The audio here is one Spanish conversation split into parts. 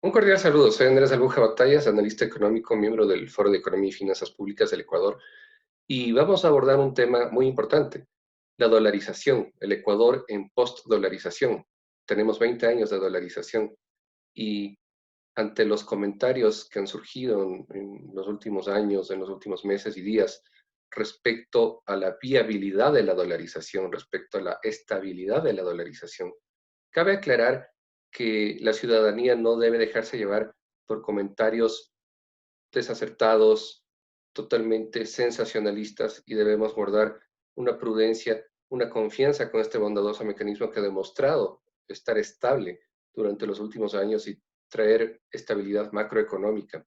Un cordial saludo, soy Andrés Albuja Batallas, analista económico, miembro del Foro de Economía y Finanzas Públicas del Ecuador, y vamos a abordar un tema muy importante, la dolarización, el Ecuador en post-dolarización. Tenemos 20 años de dolarización y ante los comentarios que han surgido en los últimos años, en los últimos meses y días, respecto a la viabilidad de la dolarización, respecto a la estabilidad de la dolarización, cabe aclarar que la ciudadanía no debe dejarse llevar por comentarios desacertados, totalmente sensacionalistas, y debemos guardar una prudencia, una confianza con este bondadoso mecanismo que ha demostrado estar estable durante los últimos años y traer estabilidad macroeconómica.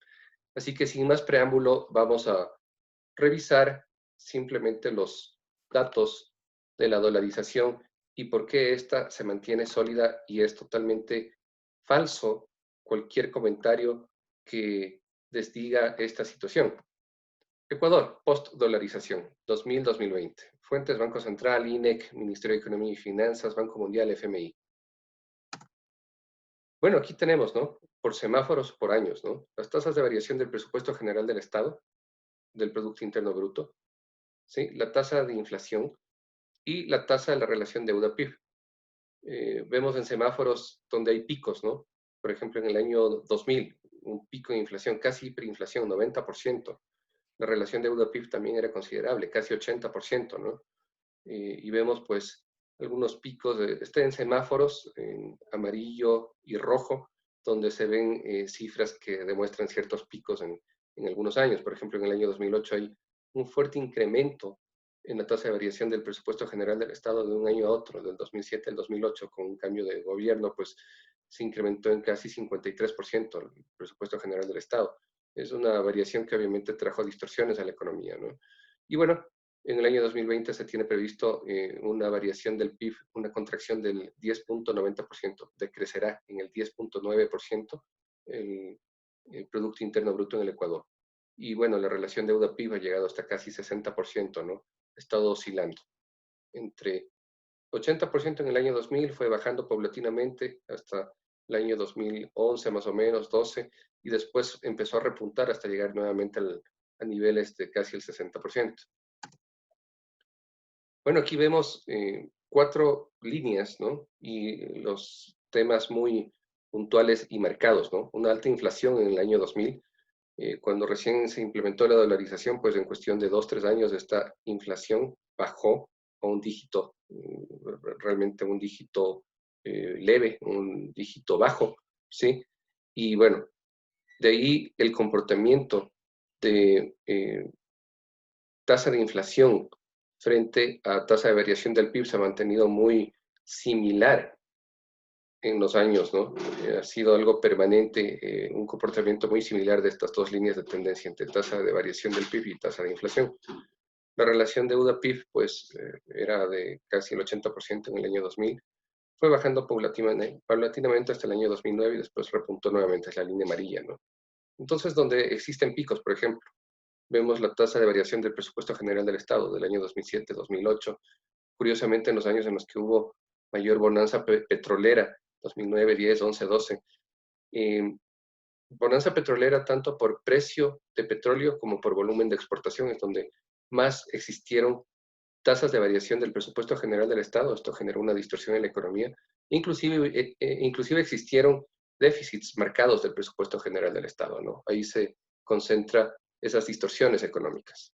Así que sin más preámbulo, vamos a revisar simplemente los datos de la dolarización y por qué esta se mantiene sólida y es totalmente falso cualquier comentario que desdiga esta situación. Ecuador, post-dolarización, 2000-2020. Fuentes, Banco Central, INEC, Ministerio de Economía y Finanzas, Banco Mundial, FMI. Bueno, aquí tenemos, ¿no? Por semáforos, por años, ¿no? Las tasas de variación del presupuesto general del Estado, del Producto Interno Bruto, ¿sí? La tasa de inflación y la tasa de la relación deuda-PIB. Vemos en semáforos donde hay picos, ¿no? Por ejemplo, en el año 2000, un pico de inflación, casi hiperinflación, 90%. La relación deuda-PIB también era considerable, casi 80%, ¿no? Y vemos, pues, algunos picos, en semáforos, en amarillo y rojo, donde se ven cifras que demuestran ciertos picos en algunos años. Por ejemplo, en el año 2008 hay un fuerte incremento en la tasa de variación del presupuesto general del Estado de un año a otro, del 2007 al 2008, con un cambio de gobierno, pues se incrementó en casi 53% el presupuesto general del Estado. Es una variación que obviamente trajo distorsiones a la economía, ¿no? Y bueno, en el año 2020 se tiene previsto una variación del PIB, una contracción del 10.90%, decrecerá en el 10.9% el, el Producto Interno Bruto en el Ecuador. Y bueno, la relación deuda-PIB ha llegado hasta casi 60%, ¿no? Ha estado oscilando entre 80% en el año 2000, fue bajando paulatinamente hasta el año 2011 más o menos, 12, y después empezó a repuntar hasta llegar nuevamente a niveles de casi el 60%. Bueno, aquí vemos 4 líneas, ¿no? Y los temas muy puntuales y marcados, ¿no? Una alta inflación en el año 2000, cuando recién se implementó la dolarización, pues en cuestión de 2, 3 años esta inflación bajó a un dígito, realmente un dígito leve, un dígito bajo, ¿sí? Y bueno, de ahí el comportamiento de tasa de inflación frente a tasa de variación del PIB se ha mantenido muy similar en los años, ¿no? Ha sido algo permanente, un comportamiento muy similar de estas dos líneas de tendencia entre tasa de variación del PIB y tasa de inflación. La relación deuda-PIB, pues, era de casi el 80% en el año 2000, fue bajando paulatinamente hasta el año 2009 y después repuntó nuevamente, es la línea amarilla, ¿no? Entonces, donde existen picos, por ejemplo, vemos la tasa de variación del presupuesto general del Estado del año 2007-2008. Curiosamente, en los años en los que hubo mayor bonanza petrolera, 2009, 10, 11, 12, bonanza petrolera tanto por precio de petróleo como por volumen de exportación, es donde más existieron tasas de variación del presupuesto general del Estado. Esto generó una distorsión en la economía. Inclusive existieron déficits marcados del presupuesto general del Estado, ¿no? Ahí se concentra esas distorsiones económicas.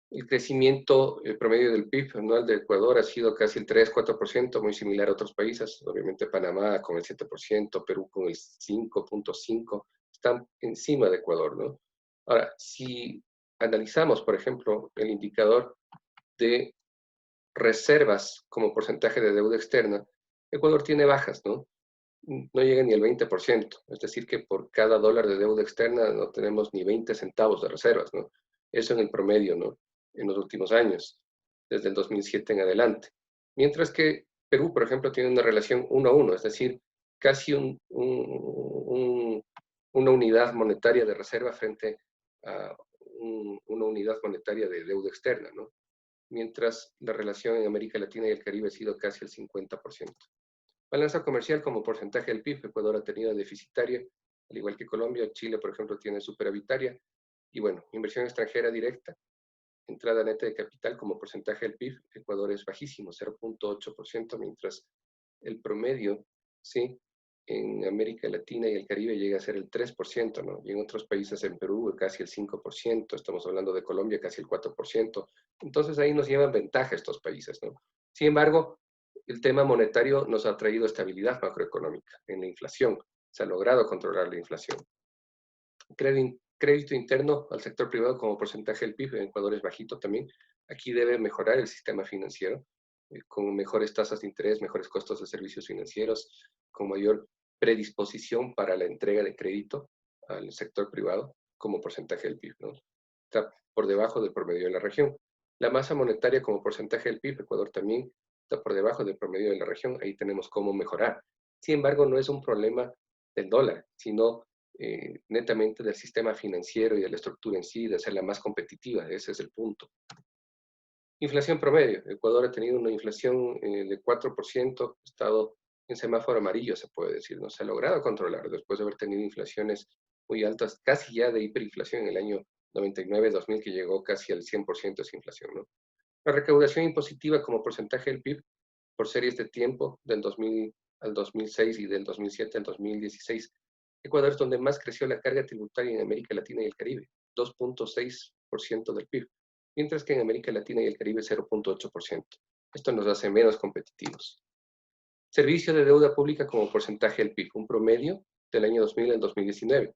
El crecimiento promedio del PIB anual de Ecuador ha sido casi el 3-4%, muy similar a otros países. Obviamente Panamá con el 7%, Perú con el 5.5%, están encima de Ecuador, ¿no? Ahora, si analizamos, por ejemplo, el indicador de reservas como porcentaje de deuda externa, Ecuador tiene bajas, ¿no? No llega ni al 20%, es decir, que por cada dólar de deuda externa no tenemos ni 20 centavos de reservas, ¿no? Eso en el promedio, ¿no? En los últimos años, desde el 2007 en adelante. Mientras que Perú, por ejemplo, tiene una relación 1-1, es decir, casi una unidad monetaria de reserva frente a una unidad monetaria de deuda externa, ¿no? Mientras la relación en América Latina y el Caribe ha sido casi el 50%. Balanza comercial como porcentaje del PIB, Ecuador ha tenido deficitaria al igual que Colombia. Chile, por ejemplo, tiene superavitaria. Y bueno, inversión extranjera directa, entrada neta de capital como porcentaje del PIB, Ecuador es bajísimo, 0.8%, mientras el promedio, sí, en América Latina y el Caribe llega a ser el 3%, ¿no? Y en otros países, en Perú, casi el 5%, estamos hablando de Colombia, casi el 4%. Entonces ahí nos llevan ventaja estos países, ¿no? Sin embargo, el tema monetario nos ha traído estabilidad macroeconómica en la inflación. Se ha logrado controlar la inflación. Crédito interno al sector privado como porcentaje del PIB en Ecuador es bajito también. Aquí debe mejorar el sistema financiero con mejores tasas de interés, mejores costos de servicios financieros, con mayor predisposición para la entrega de crédito al sector privado como porcentaje del PIB, ¿no? Está por debajo del promedio de la región. La masa monetaria como porcentaje del PIB, Ecuador también está por debajo del promedio de la región. Ahí tenemos cómo mejorar. Sin embargo, no es un problema del dólar, sino netamente del sistema financiero y de la estructura en sí, de hacerla más competitiva. Ese es el punto. Inflación promedio. Ecuador ha tenido una inflación de 4%, ha estado en semáforo amarillo, se puede decir. No se ha logrado controlar después de haber tenido inflaciones muy altas, casi ya de hiperinflación en el año 99-2000, que llegó casi al 100% de esa inflación, ¿no? La recaudación impositiva como porcentaje del PIB por series de tiempo del 2000 al 2006 y del 2007 al 2016. Ecuador es donde más creció la carga tributaria en América Latina y el Caribe, 2.6% del PIB, mientras que en América Latina y el Caribe 0.8%. Esto nos hace menos competitivos. Servicio de deuda pública como porcentaje del PIB, un promedio del año 2000 al 2019.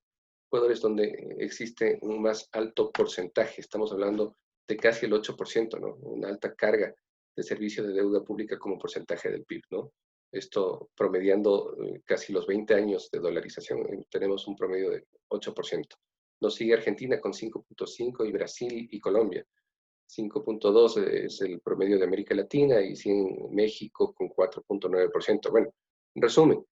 Ecuador es donde existe un más alto porcentaje, estamos hablando de casi el 8%, ¿no? Una alta carga de servicio de deuda pública como porcentaje del PIB, ¿no? Esto promediando casi los 20 años de dolarización, tenemos un promedio de 8%. Nos sigue Argentina con 5.5 y Brasil y Colombia. 5.2 es el promedio de América Latina y México con 4.9%. Bueno, en resumen,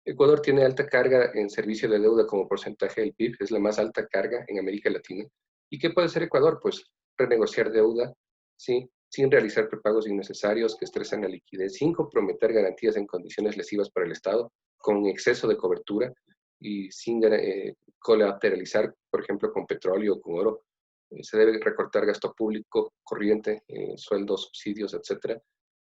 Ecuador tiene alta carga en servicio de deuda como porcentaje del PIB, es la más alta carga en América Latina. ¿Y qué puede hacer Ecuador? Pues renegociar deuda, ¿sí? Sin realizar prepagos innecesarios que estresan la liquidez, sin comprometer garantías en condiciones lesivas para el Estado, con exceso de cobertura y sin colateralizar, por ejemplo, con petróleo o con oro. Se debe recortar gasto público, corriente, sueldos, subsidios, etcétera.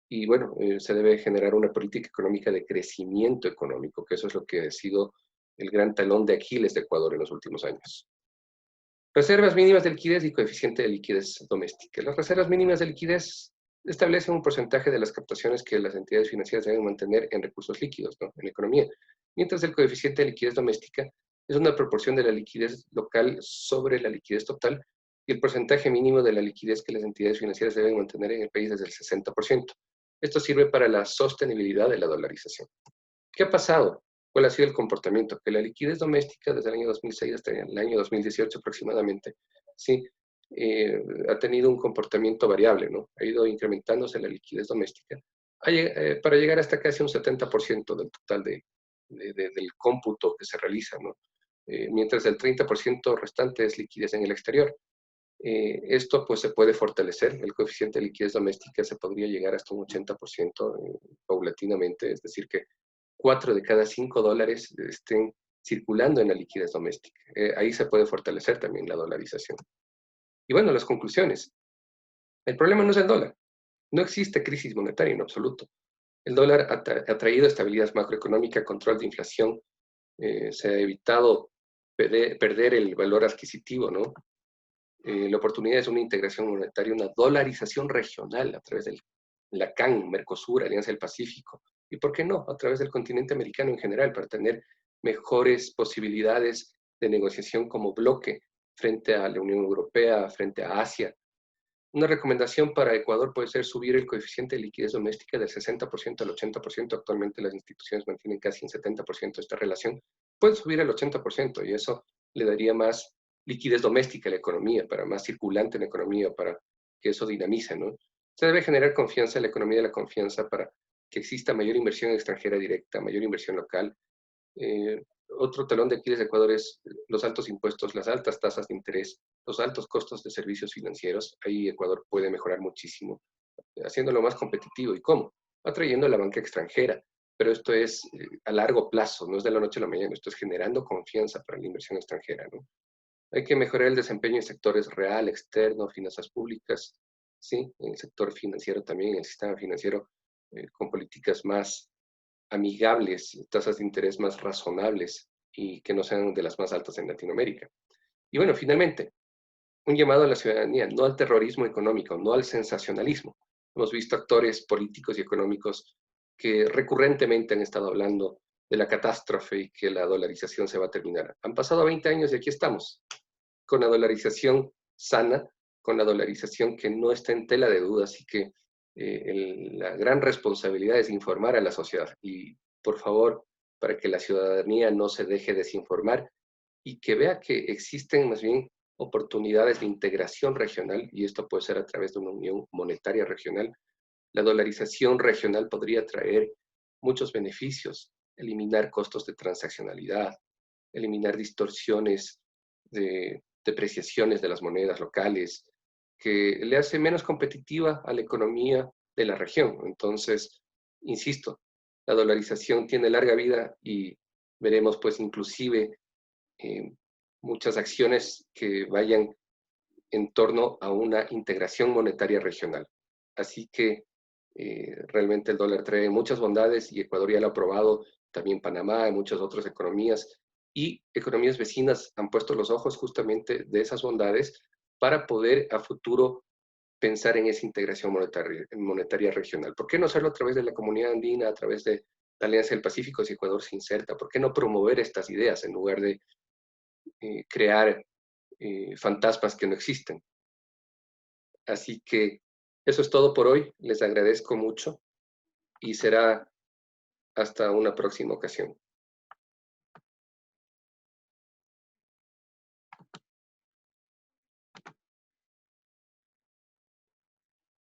Y bueno, se debe generar una política económica de crecimiento económico, que eso es lo que ha sido el gran talón de Aquiles de Ecuador en los últimos años. Reservas mínimas de liquidez y coeficiente de liquidez doméstica. Las reservas mínimas de liquidez establecen un porcentaje de las captaciones que las entidades financieras deben mantener en recursos líquidos, ¿no? En la economía, mientras el coeficiente de liquidez doméstica es una proporción de la liquidez local sobre la liquidez total, y el porcentaje mínimo de la liquidez que las entidades financieras deben mantener en el país es del 60%. Esto sirve para la sostenibilidad de la dolarización. ¿Qué ha pasado? ¿Cuál ha sido el comportamiento? Que la liquidez doméstica desde el año 2006 hasta el año 2018 aproximadamente, sí, ha tenido un comportamiento variable, ¿no? Ha ido incrementándose la liquidez doméstica para llegar hasta casi un 70% del total del cómputo que se realiza, ¿no? Mientras el 30% restante es liquidez en el exterior. Esto pues se puede fortalecer, el coeficiente de liquidez doméstica se podría llegar hasta un 80% paulatinamente, es decir que 4 de cada 5 dólares estén circulando en la liquidez doméstica. Ahí se puede fortalecer también la dolarización. Y bueno, las conclusiones. El problema no es el dólar. No existe crisis monetaria en absoluto. El dólar ha traído estabilidad macroeconómica, control de inflación, se ha evitado perder el valor adquisitivo, ¿no? La oportunidad es una integración monetaria, una dolarización regional a través del la CAN, Mercosur, Alianza del Pacífico, y por qué no, a través del continente americano en general, para tener mejores posibilidades de negociación como bloque frente a la Unión Europea, frente a Asia. Una recomendación para Ecuador puede ser subir el coeficiente de liquidez doméstica del 60% al 80%. Actualmente las instituciones mantienen casi en 70% esta relación. Puede subir al 80% y eso le daría más liquidez doméstica a la economía, para más circulante en la economía, para que eso dinamice, ¿no? Se debe generar confianza en la economía de la confianza para que exista mayor inversión extranjera directa, mayor inversión local. Otro talón de Aquiles de Ecuador es los altos impuestos, las altas tasas de interés, los altos costos de servicios financieros. Ahí Ecuador puede mejorar muchísimo, haciéndolo más competitivo. ¿Y cómo? Atrayendo a la banca extranjera, pero esto es a largo plazo, no es de la noche a la mañana, esto es generando confianza para la inversión extranjera, ¿no? Hay que mejorar el desempeño en sectores real, externo, finanzas públicas, ¿sí? En el sector financiero también, en el sistema financiero, con políticas más amigables, tasas de interés más razonables y que no sean de las más altas en Latinoamérica. Y bueno, finalmente, un llamado a la ciudadanía, no al terrorismo económico, no al sensacionalismo. Hemos visto actores políticos y económicos que recurrentemente han estado hablando de la catástrofe y que la dolarización se va a terminar. Han pasado 20 años y aquí estamos, con la dolarización sana, con la dolarización que no está en tela de dudas y que la gran responsabilidad es informar a la sociedad. Y por favor, para que la ciudadanía no se deje desinformar y que vea que existen más bien oportunidades de integración regional, y esto puede ser a través de una unión monetaria regional. La dolarización regional podría traer muchos beneficios, eliminar costos de transaccionalidad, eliminar distorsiones de depreciaciones de las monedas locales, que le hace menos competitiva a la economía de la región. Entonces, insisto, la dolarización tiene larga vida y veremos pues inclusive muchas acciones que vayan en torno a una integración monetaria regional. Así que realmente el dólar trae muchas bondades y Ecuador ya lo ha probado, también Panamá y muchas otras economías y economías vecinas han puesto los ojos justamente de esas bondades para poder a futuro pensar en esa integración monetaria regional. ¿Por qué no hacerlo a través de la comunidad andina, a través de la Alianza del Pacífico si Ecuador se inserta? ¿Por qué no promover estas ideas en lugar de crear fantasmas que no existen? Así que eso es todo por hoy. Les agradezco mucho y será hasta una próxima ocasión.